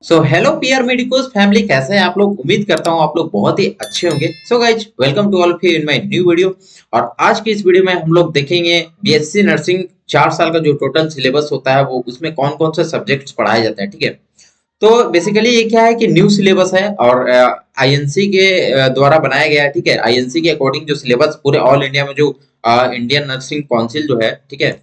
So hello PR medicos family, कैसे हैं आप लोग। उम्मीद करता हूं आप लोग बहुत ही अच्छे होंगे। So guys, welcome to all of you in my new video. और आज की इस वीडियो में हम लोग देखेंगे बीएससी नर्सिंग 4 साल का जो टोटल सिलेबस होता है वो उसमें कौन कौन से सब्जेक्ट्स पढ़ाए जाते हैं। ठीक है, तो बेसिकली ये क्या है कि न्यू सिलेबस है और आईएनसी के द्वारा बनाया गया है। ठीक है, आईएनसी के अकॉर्डिंग जो सिलेबस पूरे ऑल इंडिया में जो इंडियन नर्सिंग काउंसिल जो है, ठीक है,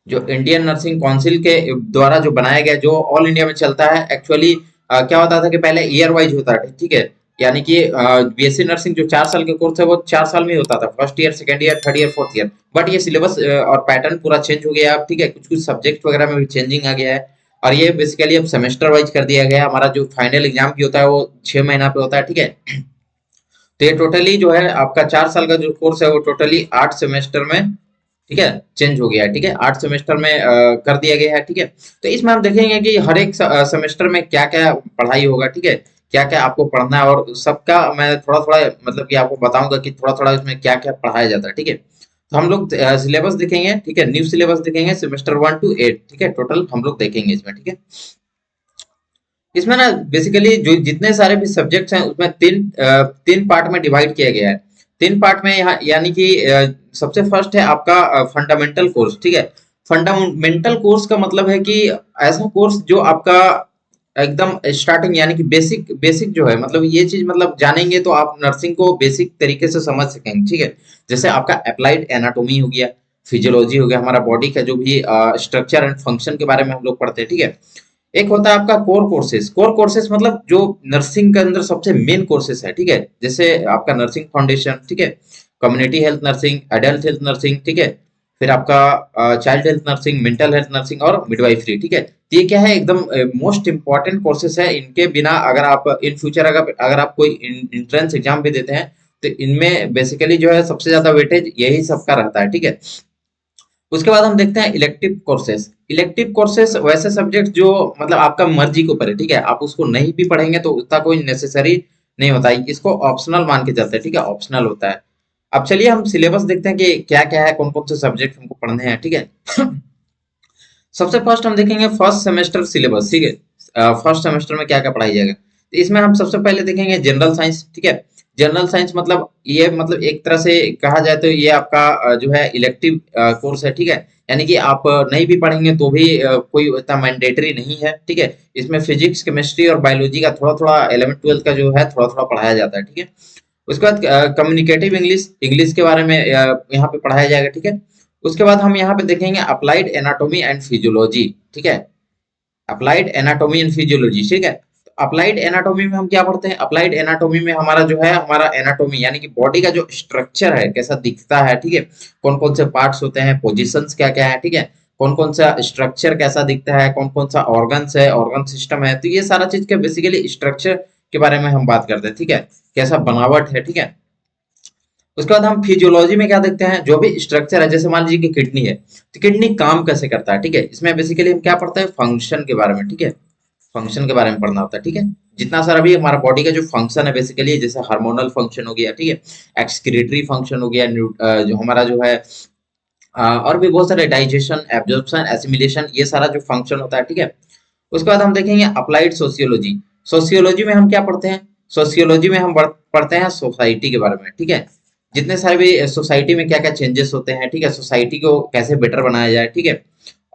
जो इंडियन नर्सिंग काउंसिल के द्वारा जो बनाया गया, जो ऑल इंडिया में चलता है। एक्चुअली क्या होता था कि पहले ईयर वाइज होता था। ठीक है, यानी कि बीएससी नर्सिंग जो 4 साल के कोर्स है वो 4 साल में ही होता था, first year, second year, third year, fourth year. But ये सिलेबस और पैटर्न पूरा चेंज हो गया अब। ठीक है, कुछ कुछ सब्जेक्ट वगैरह में भी चेंजिंग आ गया है। और ये बेसिकली अब सेमेस्टर वाइज कर दिया गया है। हमारा जो फाइनल एग्जाम भी होता है वो 6 महीना पे होता है। ठीक है, तो ये टोटली जो है आपका 4 साल का जो कोर्स है वो टोटली 8 सेमेस्टर में, ठीक है, चेंज हो गया है। ठीक है, 8 सेमेस्टर में कर दिया गया है। ठीक है, तो इसमें हम देखेंगे कि हर एक सेमेस्टर में क्या क्या पढ़ाई होगा। ठीक है, क्या क्या आपको पढ़ना है, और सबका मैं थोड़ा थोड़ा मतलब कि आपको बताऊंगा कि थोड़ा थोड़ा इसमें क्या क्या पढ़ाया जाता है। ठीक है, तो हम लोग सिलेबस देखेंगे। ठीक है, न्यू सिलेबस देखेंगे, सेमेस्टर 1 to 8। ठीक है, टोटल हम लोग देखेंगे इसमें। ठीक है, इसमें ना बेसिकली जो जितने सारे भी सब्जेक्ट्स हैं उसमें तीन पार्ट में डिवाइड किया गया है। तीन पार्ट में यहाँ, यानी कि सबसे फर्स्ट है आपका फंडामेंटल कोर्स। ठीक है, फंडामेंटल कोर्स का मतलब है कि ऐसा कोर्स जो आपका एकदम स्टार्टिंग, यानी कि बेसिक बेसिक जो है, मतलब ये चीज मतलब जानेंगे तो आप नर्सिंग को बेसिक तरीके से समझ सकेंगे। ठीक है, जैसे आपका अप्लाइड एनाटॉमी हो गया, फिजियोलॉजी हो गया, हमारा बॉडी का जो भी स्ट्रक्चर एंड फंक्शन के बारे में हम लोग पढ़ते हैं। ठीक है, एक होता है आपका कोर कोर्सेज। कोर कोर्सेज मतलब जो नर्सिंग के अंदर सबसे मेन कोर्सेज है। ठीक है, जैसे आपका नर्सिंग फाउंडेशन, ठीक है, community health nursing, adult health nursing, ठीक है, फिर आपका child health nursing, mental health nursing और मिडवाइफरी। ठीक है, तो ये क्या है, एकदम मोस्ट इंपॉर्टेंट कोर्सेज है। इनके बिना अगर आप इन फ्यूचर अगर आप कोई इंट्रेंस एग्जाम भी देते हैं तो इनमें बेसिकली जो है सबसे ज्यादा वेटेज यही सबका रहता है। ठीक है, उसके बाद हम देखते हैं इलेक्टिव कोर्सेज। इलेक्टिव कोर्सेज वैसे सब्जेक्ट जो मतलब आपका मर्जी के ऊपर है। ठीक है, आप उसको नहीं भी पढ़ेंगे तो उतना कोई नेसेसरी नहीं होता है, इसको ऑप्शनल मान के चलते हैं। ठीक है, ऑप्शनल होता है। अब चलिए हम सिलेबस देखते हैं कि क्या क्या है, कौन कौन से सब्जेक्ट हमको पढ़ने हैं। ठीक है, सबसे फर्स्ट हम देखेंगे फर्स्ट सेमेस्टर सिलेबस। ठीक है, फर्स्ट सेमेस्टर में क्या क्या पढ़ाई जाएगा, तो इसमें हम सबसे पहले देखेंगे जनरल साइंस। ठीक है, जनरल साइंस मतलब ये मतलब एक तरह से कहा जाए तो ये आपका जो है इलेक्टिव कोर्स है। ठीक है, यानी कि आप नहीं भी पढ़ेंगे तो भी कोई इतना मैंडेटरी नहीं है। ठीक है, इसमें फिजिक्स, केमिस्ट्री और बायोलॉजी का थोड़ा थोड़ा 11th 12th का जो है थोड़ा थोड़ा पढ़ाया जाता है। ठीक है, उसके बाद कम्युनिकेटिव इंग्लिश, इंग्लिश के बारे में यहाँ पे पढ़ाया जाएगा। ठीक है, उसके बाद हम यहाँ पे देखेंगे अप्लाइड एनाटॉमी एंड फिजियोलॉजी। ठीक है, अप्लाइड एनाटॉमी एंड फिजियोलॉजी। ठीक है, अप्लाइड एनाटॉमी में हम क्या पढ़ते हैं, अप्लाइड एनाटॉमी में हमारा जो है हमारा एनाटॉमी यानी कि बॉडी का जो स्ट्रक्चर है कैसा दिखता है। ठीक है, कौन कौन से पार्ट्स होते हैं, पोजिशंस क्या क्या है। ठीक है, कौन कौन सा स्ट्रक्चर कैसा दिखता है, कौन कौन सा ऑर्गन्स है, ऑर्गन सिस्टम है, तो ये सारा चीज के बेसिकली स्ट्रक्चर के बारे में हम बात करते हैं। ठीक है, कैसा बनावट है। ठीक है, उसके बाद हम फिजियोलॉजी में क्या देखते हैं, जो भी स्ट्रक्चर है, जैसे मान लीजिए कि किडनी है तो किडनी काम कैसे करता है। ठीक है, इसमें बेसिकली हम क्या पढ़ते हैं, फंक्शन के बारे में। ठीक है, फंक्शन के बारे में पढ़ना होता है। ठीक है, जितना सारा भी हमारा बॉडी का जो फंक्शन है बेसिकली, जैसे हार्मोनल फंक्शन हो गया, ठीक है, एक्सक्रीटरी फंक्शन हो गया, जो हमारा जो है और भी बहुत सारे डाइजेशन, एब्जॉर्प्शन, एसिमिलेशन, ये सारा जो फंक्शन होता है। ठीक है, उसके बाद हम देखेंगे अप्लाइड सोशियोलॉजी। सोशियोलॉजी में हम क्या पढ़ते हैं, सोशियोलॉजी में हम पढ़ते हैं सोसाइटी के बारे में। ठीक है, जितने सारे भी सोसाइटी में क्या क्या चेंजेस होते हैं। ठीक है, सोसाइटी को कैसे बेटर बनाया जाए। ठीक है,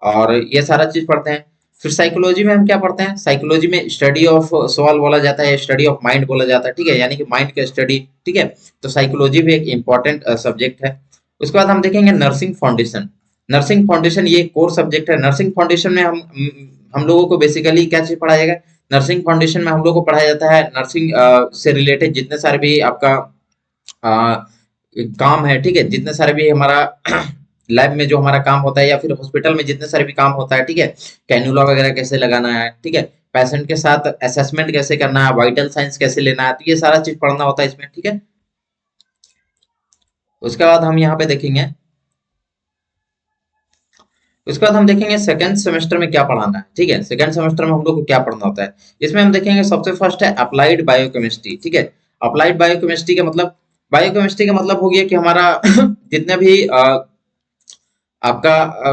और ये सारा चीज पढ़ते हैं। फिर साइकोलॉजी में हम क्या पढ़ते हैं, साइकोलॉजी में स्टडी ऑफ सोल बोला जाता है, स्टडी ऑफ माइंड बोला जाता है। ठीक है, यानी कि माइंड का स्टडी। ठीक है, तो साइकोलॉजी भी एक इंपॉर्टेंट सब्जेक्ट है। उसके बाद हम देखेंगे नर्सिंग फाउंडेशन। नर्सिंग फाउंडेशन ये कोर सब्जेक्ट है। नर्सिंग फाउंडेशन में हम लोगों को बेसिकली क्या चीज पढ़ाया जाएगा, नर्सिंग फाउंडेशन में हम लोग को पढ़ाया जाता है नर्सिंग से रिलेटेड जितने सारे भी आपका अ, काम है। ठीक है, जितने सारे भी हमारा लैब में जो हमारा काम होता है या फिर हॉस्पिटल में जितने सारे भी काम होता है। ठीक है, कैनुला वगैरह कैसे लगाना है। ठीक है, पेशेंट के साथ असेसमेंट कैसे करना है, वाइटल साइंस कैसे लेना है, तो ये सारा चीज पढ़ना होता है इसमें। ठीक है, उसके बाद हम यहाँ पे देखेंगे, उसके बाद हम देखेंगे सेकंड सेमेस्टर में क्या पढ़ाना है। ठीक है, सेकंड सेमेस्टर में हम लोग को क्या पढ़ना होता है, इसमें हम देखेंगे सबसे फर्स्ट है अप्लाइड बायोकेमिस्ट्री। ठीक है, अप्लाइड बायोकेमिस्ट्री का मतलब, बायोकेमिस्ट्री का मतलब हो गया कि हमारा जितने भी आपका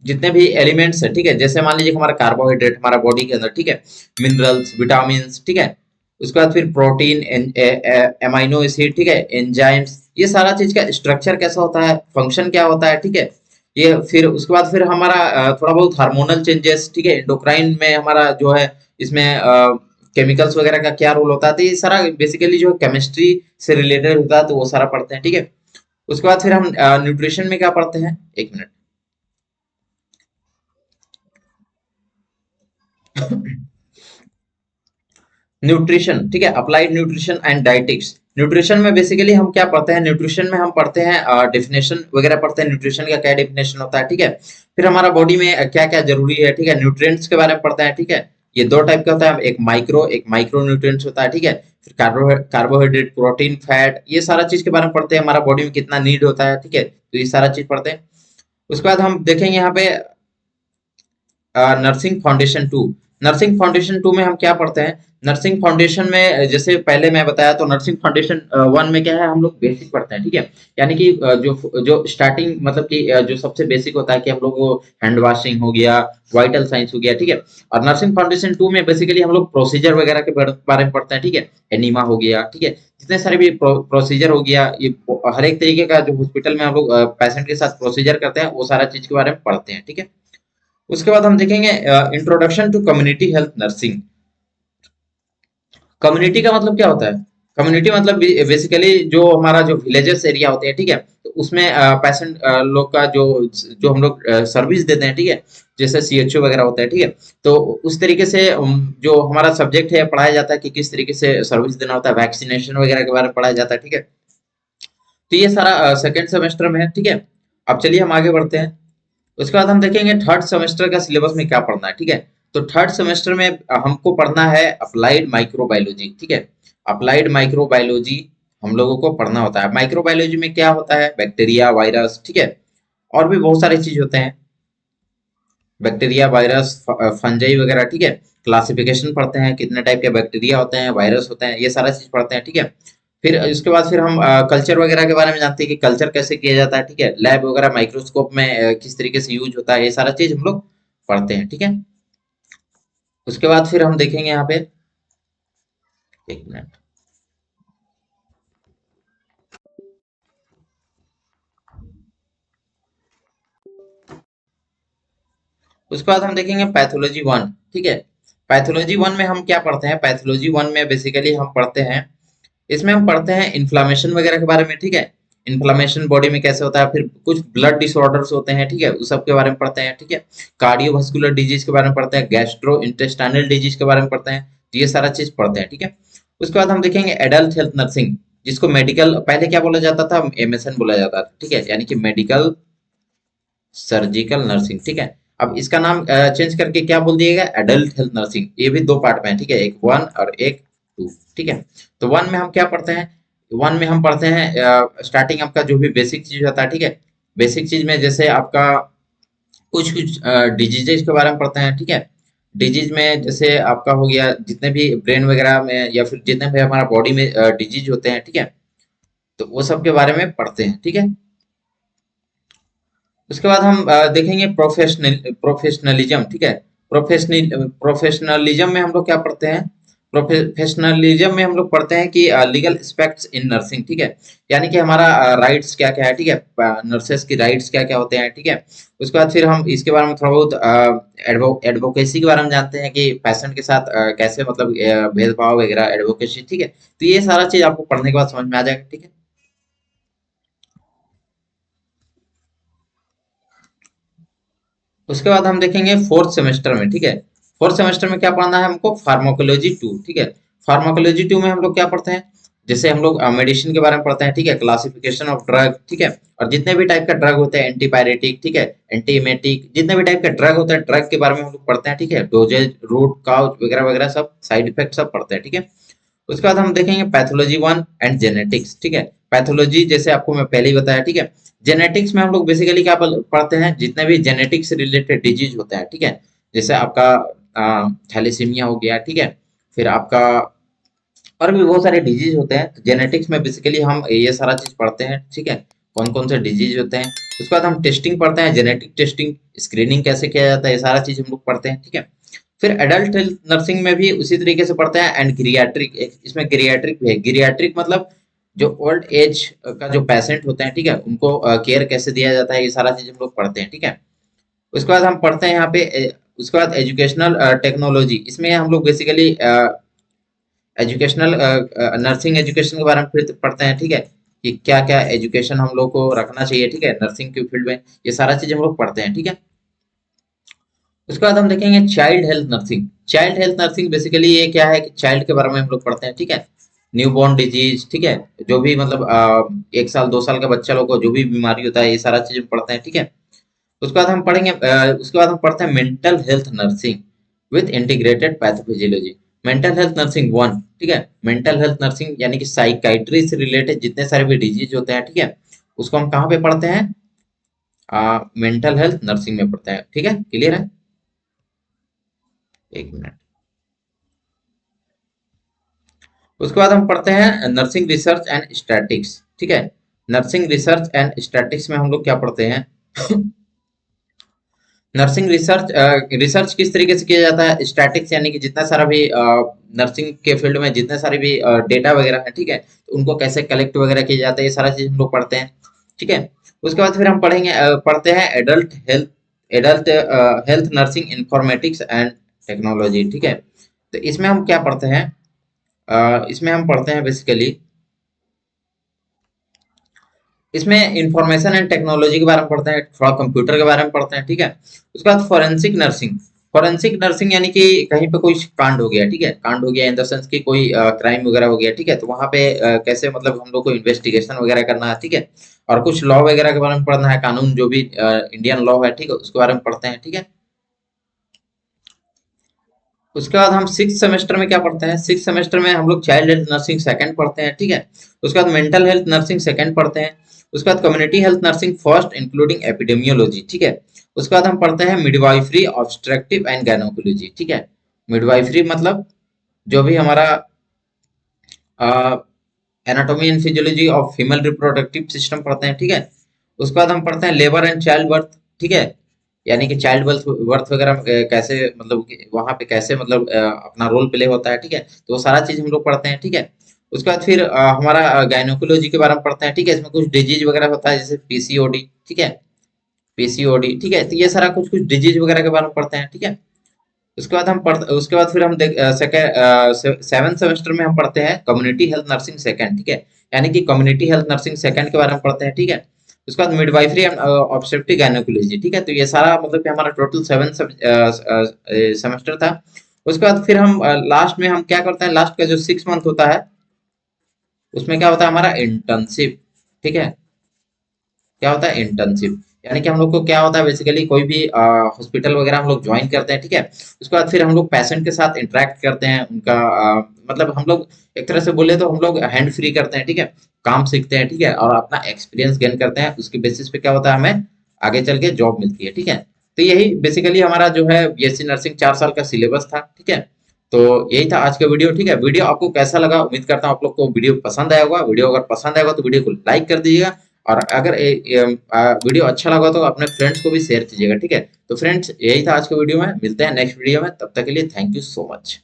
जितने भी एलिमेंट्स है, ठीक है, जैसे मान लीजिए हमारा कार्बोहाइड्रेट हमारा बॉडी के अंदर, ठीक है, मिनरल्स, विटामिन, ठीक है, उसके बाद फिर प्रोटीन, एमाइनो एसिड, ठीक है, एंजाइम्स, ये सारा चीज का स्ट्रक्चर कैसा होता है, फंक्शन क्या होता है, ठीक है, ये फिर उसके बाद फिर हमारा थोड़ा बहुत हार्मोनल चेंजेस, ठीक है, एंडोक्राइन में हमारा जो है इसमें केमिकल्स वगैरह का क्या रोल होता है, तो ये सारा बेसिकली जो केमिस्ट्री से रिलेटेड होता है, तो वो सारा पढ़ते हैं, ठीक है। उसके बाद फिर हम न्यूट्रिशन में क्या पढ़ते हैं, एक मिनट। न्यूट्रिशन, ठीक है, applied nutrition and dietetics. Nutrition में बेसिकली हम क्या पढ़ते हैं, न्यूट्रिशन में हम पढ़ते हैं डेफिनेशन वगैरह पढ़ते हैं, न्यूट्रिशन का क्या डेफिनेशन होता है, ठीक है। फिर हमारा बॉडी में क्या क्या जरूरी है, ठीक है, न्यूट्रिएंट्स के बारे में पढ़ते हैं, ठीक है। ये दो टाइप का होता है, एक माइक्रो न्यूट्रिएंट्स होता है, ठीक है। फिर कार्बोहाइड्रेट, प्रोटीन, फैट, ये सारा चीज के बारे में पढ़ते हैं, हमारा बॉडी में कितना नीड होता है, ठीक है, तो ये सारा चीज पढ़ते हैं। उसके बाद हम देखेंगे यहाँ पे nursing foundation two. Nursing foundation two में हम क्या पढ़ते हैं, नर्सिंग फाउंडेशन में जैसे पहले मैं बताया, तो नर्सिंग फाउंडेशन वन में क्या है, हम लोग बेसिक पढ़ते हैं, ठीक है, यानी कि जो स्टार्टिंग मतलब कि जो सबसे बेसिक होता है कि हम लोग को हैंड वॉशिंग हो गया, वाइटल साइंस हो गया, ठीक है। और नर्सिंग फाउंडेशन टू में बेसिकली हम लोग प्रोसीजर वगैरह के बारे में पढ़ते हैं, ठीक है, एनीमा हो गया, ठीक है, जितने सारे भी प्रोसीजर हो गया, ये हर एक तरीके का जो हॉस्पिटल में हम लोग पेशेंट के साथ प्रोसीजर करते हैं, वो सारा चीज के बारे में पढ़ते हैं, ठीक है। उसके बाद हम देखेंगे introduction to community health nursing. Community का मतलब क्या होता है, कम्युनिटी मतलब बेसिकली जो हमारा जो विलेजेस एरिया होते हैं, ठीक है, तो उसमें पेशेंट लोग का जो जो हम लोग सर्विस देते हैं, ठीक है, जैसे सीएचओ वगैरह होता है, ठीक है, तो उस तरीके से जो हमारा सब्जेक्ट है पढ़ाया जाता है कि किस तरीके से सर्विस देना होता है, वैक्सीनेशन वगैरह के बारे में पढ़ाया जाता है, ठीक है। तो ये सारा सेकेंड सेमेस्टर में है, ठीक है। अब चलिए हम आगे बढ़ते हैं। उसके बाद हम देखेंगे थर्ड सेमेस्टर का सिलेबस में क्या पढ़ना है, ठीक है। तो थर्ड सेमेस्टर में हमको पढ़ना है अप्लाइड माइक्रोबायोलॉजी, ठीक है। अप्लाइड माइक्रोबायोलॉजी हम लोगों को पढ़ना होता है। माइक्रोबायोलॉजी में क्या होता है, बैक्टीरिया, वायरस, ठीक है, और भी बहुत सारी चीज होते हैं, बैक्टीरिया, वायरस, फंजाई वगैरह, ठीक है। क्लासिफिकेशन पढ़ते हैं, कितने टाइप के बैक्टीरिया होते हैं, वायरस होते हैं, ये सारा चीज पढ़ते हैं, ठीक है। फिर इसके बाद फिर हम कल्चर वगैरह के बारे में जानते हैं कि कल्चर कैसे किया जाता है, ठीक है, लैब वगैरह माइक्रोस्कोप में किस तरीके से यूज होता है, ये सारा चीज हम लोग पढ़ते हैं, ठीक है। उसके बाद फिर हम देखेंगे यहाँ पे, एक मिनट। उसके बाद हम देखेंगे पैथोलॉजी वन, ठीक है। पैथोलॉजी वन में हम क्या पढ़ते हैं, पैथोलॉजी वन में बेसिकली हम पढ़ते हैं, इसमें हम पढ़ते हैं इन्फ्लामेशन वगैरह के बारे में, ठीक है। इन्फ्लामेशन बॉडी में कैसे होता है, फिर कुछ ब्लड डिसऑर्डर्स होते हैं, ठीक है, उस सब के बारे में पढ़ते हैं, ठीक है। कार्डियोवास्कुलर डिजीज के बारे में पढ़ते हैं, गैस्ट्रो इंटेस्टाइनल डिजीज के बारे में पढ़ते हैं, तो ये सारा चीज पढ़ते हैं, ठीक है। उसके बाद हम देखेंगे एडल्ट हेल्थ नर्सिंग, जिसको मेडिकल पहले क्या बोला जाता था, एमएसएन बोला जाता था, ठीक है, यानी कि मेडिकल सर्जिकल नर्सिंग, ठीक है। अब इसका नाम चेंज करके क्या बोल दिएगा, एडल्ट हेल्थ नर्सिंग। ये भी दो पार्ट में है, ठीक है, एक वन और एक टू, ठीक है। तो वन में हम क्या पढ़ते हैं, वन में हम पढ़ते हैं स्टार्टिंग आपका जो भी बेसिक चीज होता है, ठीक है। बेसिक चीज में जैसे आपका कुछ कुछ डिजीजेज के बारे में पढ़ते हैं, ठीक है। डिजीज में जैसे आपका हो गया जितने भी ब्रेन वगैरह में या फिर जितने भी हमारा बॉडी में डिजीज होते हैं, ठीक है, तो वो सब के बारे में पढ़ते हैं, ठीक है। उसके बाद हम देखेंगे प्रोफेशनलिज्म, ठीक है। प्रोफेशनलिज्म में हम लोग क्या पढ़ते हैं, प्रोफेशनलिज्म में हम लोग पढ़ते हैं कि लीगल एस्पेक्ट्स इन नर्सिंग, ठीक है, यानी कि हमारा राइट्स क्या क्या है, ठीक है, नर्सेस की राइट्स क्या क्या होते हैं, ठीक है। उसके बाद फिर हम इसके बारे में थोड़ा बहुत एडवोकेसी के बारे में जानते हैं कि पेशेंट के साथ कैसे मतलब भेदभाव वगैरह, एडवोकेसी, ठीक है। तो ये सारा चीज आपको पढ़ने के बाद समझ में आ जाएगा, ठीक है। उसके बाद हम देखेंगे फोर्थ सेमेस्टर में, ठीक है। फोर्थ सेमेस्टर में क्या पढ़ना है हमको, फार्माकोलॉजी टू, ठीक है। फार्माकोलॉजी टू में हम लोग क्या पढ़ते हैं, जैसे हम लोग मेडिसिन के बारे में पढ़ते हैं, ठीक है, क्लासिफिकेशन ऑफ ड्रग, ठीक है, और जितने भी टाइप का ड्रग होते हैं, एंटीपायरेटिक, ठीक है, एंटीमेटिक, जितने भी टाइप का ड्रग होता है, ड्रग के बारे में हम लोग पढ़ते हैं, ठीक है, डोजेज, रूट काउज वगैरह वगैरह सब साइड इफेक्ट सब पढ़ते हैं, ठीक है। उसके बाद हम देखेंगे पैथोलॉजी वन एंड जेनेटिक्स, ठीक है। पैथोलॉजी जैसे आपको मैं पहले ही बताया, ठीक है। जेनेटिक्स में हम लोग बेसिकली क्या पढ़ते हैं, जितने भी जेनेटिक्स से रिलेटेड डिजीज होता है, ठीक है, जैसे आपका थैलेसीमिया हो गया, ठीक है, फिर आपका और भी बहुत सारे डिजीज होते हैं, तो जेनेटिक्स में बेसिकली हम ये सारा चीज पढ़ते हैं, ठीक है। कौन कौन से डिजीज होते हैं। उसके बाद हम टेस्टिंग पढ़ते हैं, जेनेटिक टेस्टिंग, स्क्रीनिंग कैसे किया जाता है, ये सारा चीज हम लोग पढ़ते हैं, ठीक है। फिर एडल्ट हेल्थ नर्सिंग में भी उसी तरीके से पढ़ते हैं, एंड गिरियाट्रिक, इसमें गिरियाट्रिक भी है। गिरियाट्रिक मतलब जो ओल्ड एज का जो पेशेंट होते हैं, ठीक है, उनको केयर कैसे दिया जाता है, ये सारा चीज हम लोग पढ़ते हैं, ठीक है। उसके बाद हम पढ़ते हैं यहाँ पे उसके बाद एजुकेशनल टेक्नोलॉजी, इसमें हम लोग बेसिकली एजुकेशनल नर्सिंग एजुकेशन के बारे में फिर पढ़ते हैं, ठीक है, कि क्या क्या एजुकेशन हम लोग को रखना चाहिए, ठीक है, नर्सिंग के फील्ड में, ये सारा चीज हम लोग पढ़ते हैं, ठीक है। उसके बाद हम देखेंगे child health nursing. Child health nursing basically ये क्या है कि चाइल्ड के बारे में हम लोग पढ़ते हैं, ठीक है, न्यू बॉर्न डिजीज, ठीक है, जो भी मतलब 1 साल 2 साल का बच्चा लोग को जो भी बीमारी होता है, ये सारा चीज हम पढ़ते हैं, ठीक है। उसके बाद हम पढ़ेंगे उसके बाद हम पढ़ते हैं mental health nursing with integrated pathophysiology. Mental health nursing one, ठीक है, मेंटल हेल्थ नर्सिंग यानी कि साइकाइट्री से रिलेटेड जितने सारे भी डिजीज होते हैं, ठीक है, उसको हम कहाँ पे पढ़ते हैं, मेंटल हेल्थ नर्सिंग में पढ़ते हैं, ठीक है, क्लियर है। 1 मिनट। उसके बाद हम पढ़ते हैं नर्सिंग रिसर्च एंड स्टैटिक्स, ठीक है। नर्सिंग रिसर्च एंड स्टैटिक्स में हम लोग क्या पढ़ते हैं नर्सिंग रिसर्च, रिसर्च किस तरीके से किया जाता है, स्टैटिक्स यानी कि जितना सारा भी नर्सिंग के फील्ड में जितने सारे भी डेटा वगैरह है, ठीक है, तो उनको कैसे कलेक्ट वगैरह किया जाता है, ये सारा चीज हम लोग पढ़ते हैं, ठीक है। उसके बाद फिर हम पढ़ते हैं adult health nursing informatics and technology, ठीक है। तो इसमें हम क्या पढ़ते हैं, इसमें हम पढ़ते हैं बेसिकली, इसमें इंफॉर्मेशन एंड टेक्नोलॉजी के बारे में पढ़ते हैं, थोड़ा कंप्यूटर के बारे में पढ़ते हैं, ठीक है। उसके बाद फॉरेंसिक नर्सिंग। फॉरेंसिक नर्सिंग यानी कि कहीं पे कोई कांड हो गया, ठीक है, कांड हो गया इन द सेंस कि कोई क्राइम वगैरह हो गया, ठीक है, तो वहां पे कैसे मतलब हम लोग को इन्वेस्टिगेशन वगैरह करना है, ठीक है, और कुछ लॉ वगैरह के बारे में पढ़ना है, कानून जो भी इंडियन लॉ है, ठीक है, उसके बारे में पढ़ते हैं, ठीक है। उसके बाद हम सिक्स सेमेस्टर में क्या पढ़ते हैं, सिक्स सेमेस्टर में हम लोग चाइल्ड हेल्थ नर्सिंग सेकंड पढ़ते हैं, ठीक है। उसके बाद मेंटल हेल्थ नर्सिंग सेकंड पढ़ते हैं। उसके बाद community health nursing first including epidemiology, ठीक है। उसके बाद हम पढ़ते हैं मिडवाइफरी ऑब्स्ट्रक्टिव एंड गायनोकोलॉजी, ठीक है। मिडवाइफरी मतलब जो भी हमारा anatomy and physiology of female reproductive system पढ़ते हैं, ठीक है। उसके बाद हम पढ़ते हैं लेबर एंड चाइल्ड बर्थ, ठीक है, यानी कि चाइल्ड बर्थ बर्थ वगैरह कैसे मतलब वहां पे कैसे मतलब अपना रोल प्ले होता है, ठीक है, तो वो सारा चीज हम लोग पढ़ते हैं, ठीक है। उसके बाद फिर हमारा गायनोकोलॉजी के बारे में पढ़ते हैं, ठीक है, इसमें कुछ डिजीज वगैरह होता है जैसे पीसीओडी, ठीक है, पीसीओडी, ठीक है, तो ये सारा कुछ कुछ डिजीज वगैरह के बारे में पढ़ते हैं, ठीक है। उसके बाद फिर हम सेवन सेमेस्टर में हम पढ़ते हैं कम्युनिटी हेल्थ नर्सिंग सेकंड, ठीक है, यानी कि कम्युनिटी हेल्थ नर्सिंग सेकंड के बारे में पढ़ते हैं, ठीक है। उसके बाद मिडवाइफरी एंड ऑब्स्टेट्रिक गायनेकोलॉजी, ठीक है, तो ये सारा मतलब कि हमारा टोटल 7 सेमेस्टर था। उसके बाद फिर हम लास्ट में हम क्या करते हैं, लास्ट का जो 6 मंथ होता है उसमें क्या होता है हमारा इंटर्नशिप, ठीक है। क्या होता है इंटर्नशिप, यानी कि हम लोग को क्या होता है बेसिकली कोई भी हॉस्पिटल वगैरह हम लोग ज्वाइन करते हैं, ठीक है। उसके बाद फिर हम लोग पेशेंट के साथ इंटरेक्ट करते हैं, उनका मतलब हम लोग एक तरह से बोले तो हम लोग हैंड फ्री करते हैं, ठीक है, काम सीखते हैं, ठीक है, और अपना एक्सपीरियंस गेन करते हैं, उसके बेसिस पे क्या होता है हमें आगे चल के जॉब मिलती है, ठीक है। तो यही बेसिकली हमारा जो है बीएससी नर्सिंग 4 साल का सिलेबस था, ठीक है। तो यही था आज का वीडियो, ठीक है। वीडियो आपको कैसा लगा, उम्मीद करता हूँ आप लोग को वीडियो पसंद आया होगा। वीडियो अगर पसंद आएगा तो वीडियो को लाइक कर दीजिएगा, और अगर वीडियो अच्छा लगा तो अपने फ्रेंड्स को भी शेयर कीजिएगा, ठीक है। तो फ्रेंड्स यही था आज के वीडियो में, मिलते हैं नेक्स्ट वीडियो में, तब तक के लिए थैंक यू सो मच।